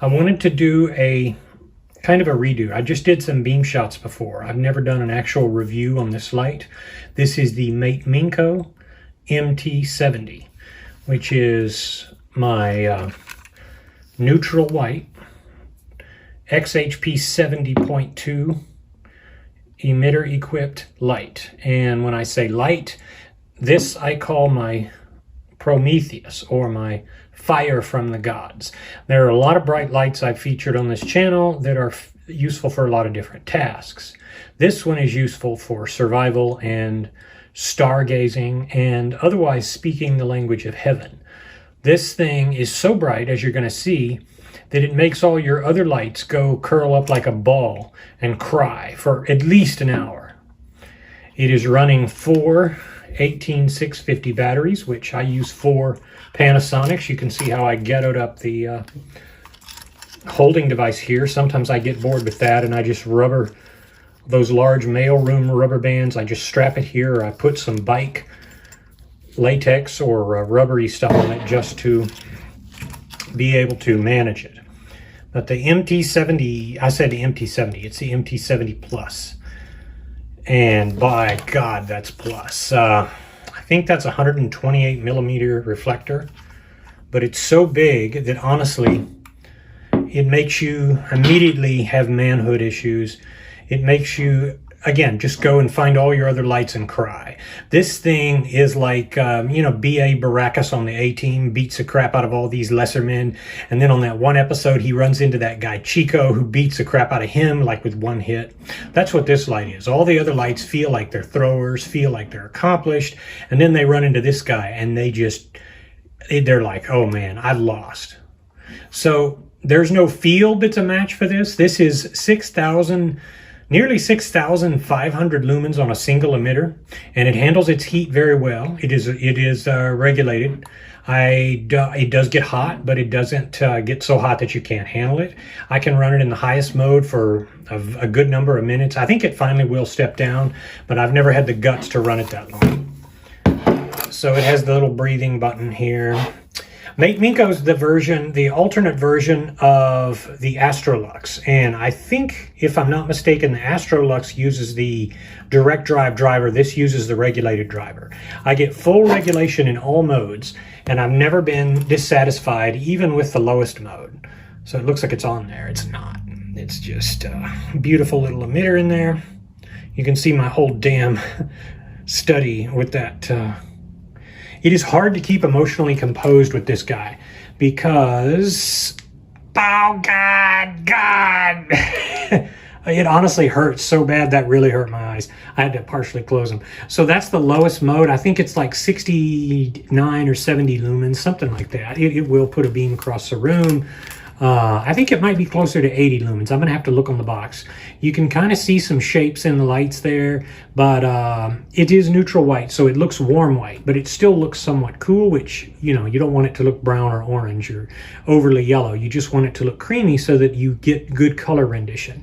I wanted to do a kind of a redo. I just did some beam shots before. I've never done an actual review on this light. This is the Mateminco MT70, which is my neutral white XHP 70.2 emitter equipped light. And when I say light, this I call my Prometheus, or my fire from the gods. There are a lot of bright lights I've featured on this channel that are useful for a lot of different tasks. This one is useful for survival and stargazing and otherwise speaking the language of heaven. This thing is so bright, as you're going to see, that it makes all your other lights go curl up like a ball and cry for at least an hour. It is running 4 18650 batteries, which I use 4 Panasonics. You can see how I ghettoed up the holding device here. Sometimes I get bored with that and I just rubber those large mailroom rubber bands. I just strap it here, or I put some bike latex or rubbery stuff on it just to be able to manage it. But the MT70, I said the MT70, it's the MT70 Plus. And by God, that's plus. I think that's a 128 millimeter reflector, but it's so big that honestly, it makes you immediately have manhood issues. It makes you, again, just go and find all your other lights and cry. This thing is like, you know, B.A. Baracus on the A-Team beats the crap out of all these lesser men. And then on that one episode, he runs into that guy Chico who beats the crap out of him, like with one hit. That's what this light is. All the other lights feel like they're throwers, feel like they're accomplished. And then they run into this guy and they're like, oh man, I've lost. So there's no field that's a match for this. This is nearly 6,500 lumens on a single emitter, and it handles its heat very well. It is regulated. It does get hot, but it doesn't get so hot that you can't handle it. I can run it in the highest mode for a good number of minutes. I think it finally will step down, but I've never had the guts to run it that long. So it has the little breathing button here. Mateminco's the alternate version of the Astrolux, and I think, if I'm not mistaken, the Astrolux uses the direct drive driver. This uses the regulated driver. I get full regulation in all modes, and I've never been dissatisfied even with the lowest mode. So it looks like it's on there. It's not. It's just a beautiful little emitter in there. You can see my whole damn study with that. It is hard to keep emotionally composed with this guy because, oh God. It honestly hurts so bad. That really hurt my eyes. I had to partially close them. So that's the lowest mode. I think it's like 69 or 70 lumens, something like that. It will put a beam across the room. I think it might be closer to 80 lumens. I'm gonna have to look on the box. You can kind of see some shapes in the lights there, but it is neutral white, so it looks warm white, but it still looks somewhat cool, which, you know, you don't want it to look brown or orange or overly yellow. You just want it to look creamy so that you get good color rendition.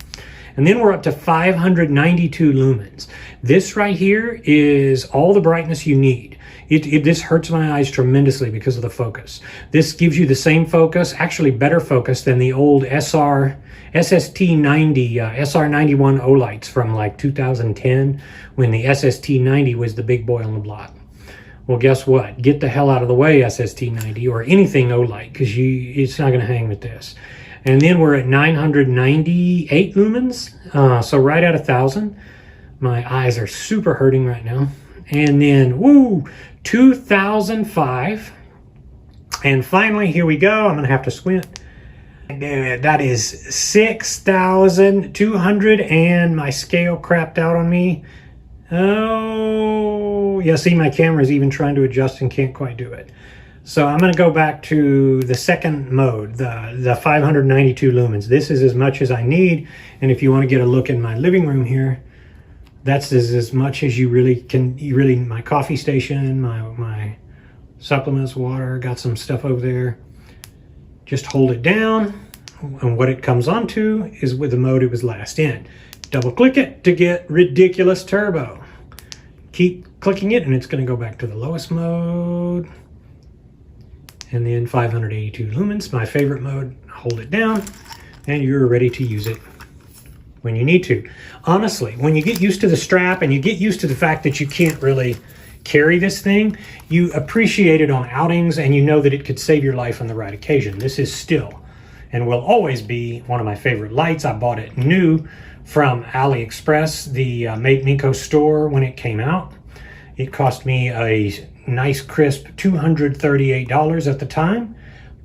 And then we're up to 592 lumens. This right here is all the brightness you need. This hurts my eyes tremendously because of the focus. This gives you the same focus, actually better focus than the old SST90, SR91 Olights from like 2010, when the SST90 was the big boy on the block. Well, guess what? Get the hell out of the way, SST90 or anything Olight, because it's not going to hang with this. And then we're at 998 lumens, so right at 1,000. My eyes are super hurting right now. And then, woo, 2005. And finally, here we go. I'm going to have to squint. That is 6,200, and my scale crapped out on me. Oh, yeah, see, my camera's even trying to adjust and can't quite do it. So I'm going to go back to the second mode, the 592 lumens. This is as much as I need. And if you want to get a look in my living room here, that's as much as you really can. My coffee station, my supplements, water, got some stuff over there. Just hold it down, and what it comes onto is with the mode it was last in. Double click it to get ridiculous turbo. Keep clicking it and it's going to go back to the lowest mode. And then 582 lumens, my favorite mode. Hold it down and you're ready to use it when you need to. Honestly, when you get used to the strap and you get used to the fact that you can't really carry this thing, you appreciate it on outings and you know that it could save your life on the right occasion. This is still and will always be one of my favorite lights. I bought it new from AliExpress, the Mateminco store, when it came out. It cost me a nice crisp $238 at the time,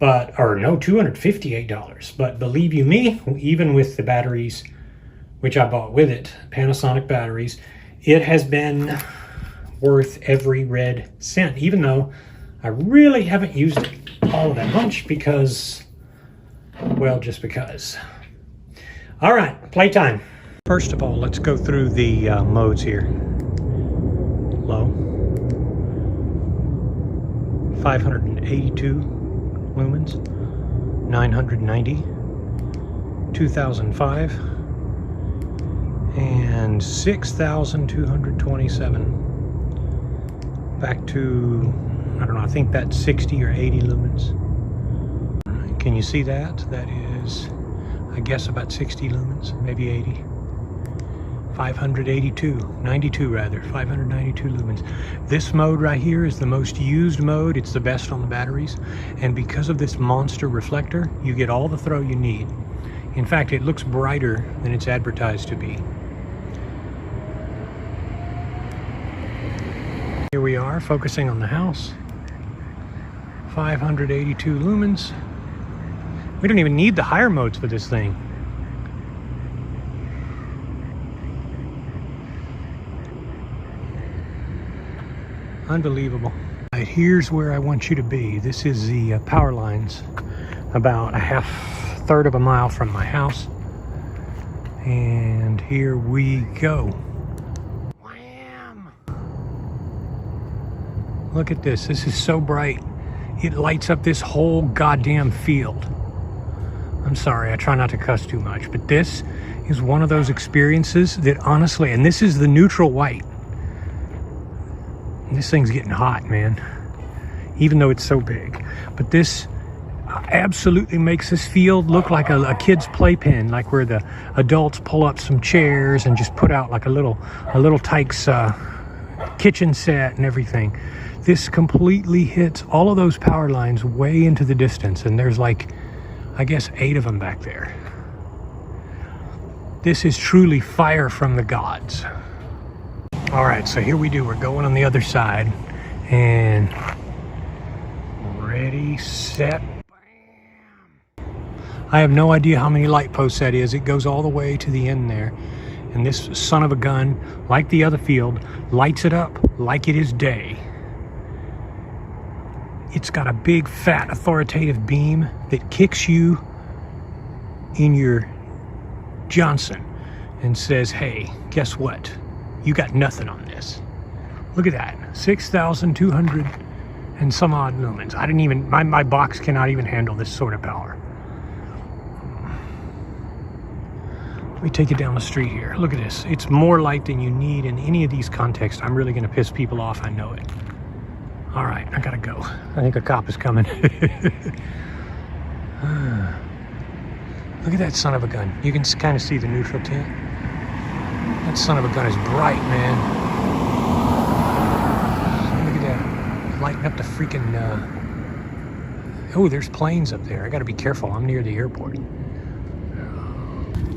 or no, $258. But believe you me, even with the batteries, which I bought with it, Panasonic batteries, it has been worth every red cent, even though I really haven't used it all that much because, well, just because. All right, playtime. First of all, let's go through the modes here. Low. 582 lumens. 990. 2005. And 6,227. Back to, I don't know, I think that's 60 or 80 lumens. Can you see that? That is, I guess, about 60 lumens, maybe 80. 592 rather, 592 lumens. This mode right here is the most used mode. It's the best on the batteries. And because of this monster reflector, you get all the throw you need. In fact, it looks brighter than it's advertised to be. Here we are, focusing on the house. 582 lumens. We don't even need the higher modes for this thing. Unbelievable. Right, here's where I want you to be. This is the power lines, about a third of a mile from my house. And here we go. Wham! Look at this. This is so bright. It lights up this whole goddamn field. I'm sorry, I try not to cuss too much, but this is one of those experiences that honestly, and this is the neutral white. This thing's getting hot, man, even though it's so big. But this absolutely makes this field look like a kid's playpen, like where the adults pull up some chairs and just put out like a little Tyke's kitchen set and everything. This completely hits all of those power lines way into the distance, and there's like, I guess, 8 of them back there. This is truly fire from the gods. All right, so here we do. We're going on the other side, and ready, set, bam. I have no idea how many light posts that is. It goes all the way to the end there, and this son of a gun, like the other field, lights it up like it is day. It's got a big, fat, authoritative beam that kicks you in your Johnson and says, hey, guess what? You got nothing on this. Look at that, 6,200 and some odd lumens. I didn't even, my box cannot even handle this sort of power. Let me take you down the street here. Look at this. It's more light than you need in any of these contexts. I'm really gonna piss people off, I know it. All right, I gotta go. I think a cop is coming. Look at that son of a gun. You can kind of see the neutral tint. That son of a gun is bright, man. Look at that. Lighting up the freaking... Oh, there's planes up there. I gotta be careful. I'm near the airport.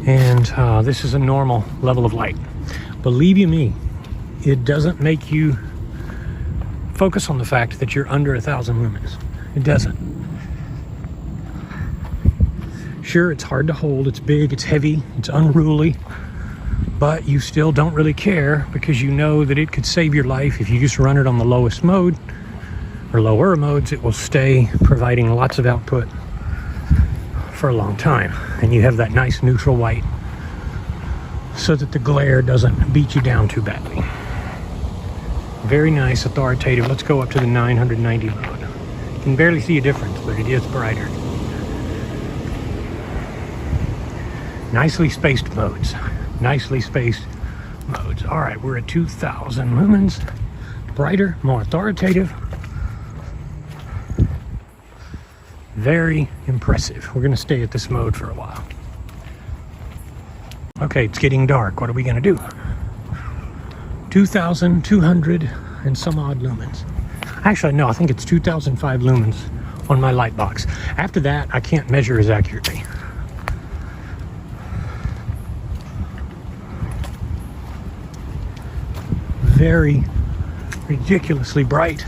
And this is a normal level of light. Believe you me, it doesn't make you focus on the fact that you're under 1,000 lumens. It doesn't. Sure, it's hard to hold, it's big, it's heavy, it's unruly, but you still don't really care because you know that it could save your life if you just run it on the lowest mode or lower modes. It will stay providing lots of output for a long time, and you have that nice neutral white so that the glare doesn't beat you down too badly. Very nice, authoritative. Let's go up to the 990 mode. You can barely see a difference, but it is brighter. Nicely spaced modes. Nicely spaced modes. All right, we're at 2,000 lumens. Brighter, more authoritative. Very impressive. We're gonna stay at this mode for a while. Okay, it's getting dark. What are we gonna do? 2,200 and some odd lumens. Actually, no, I think it's 2,005 lumens on my light box. After that, I can't measure as accurately. Very ridiculously bright.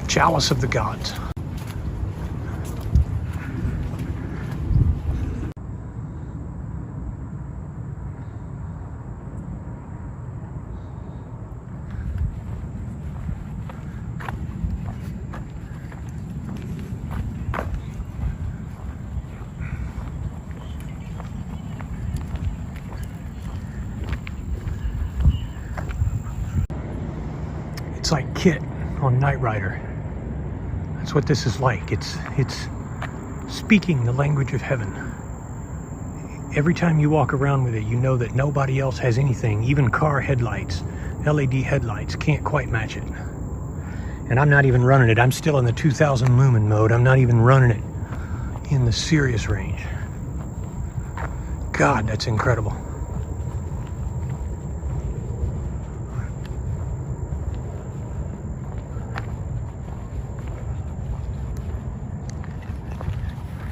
Chalice of the gods. It's like Kit on Knight Rider. That's what this is like. It's speaking the language of heaven. Every time you walk around with it, you know that nobody else has anything. Even car headlights, LED headlights, can't quite match it. And I'm not even running it. I'm still in the 2,000 lumen mode. I'm not even running it in the serious range. God, that's incredible.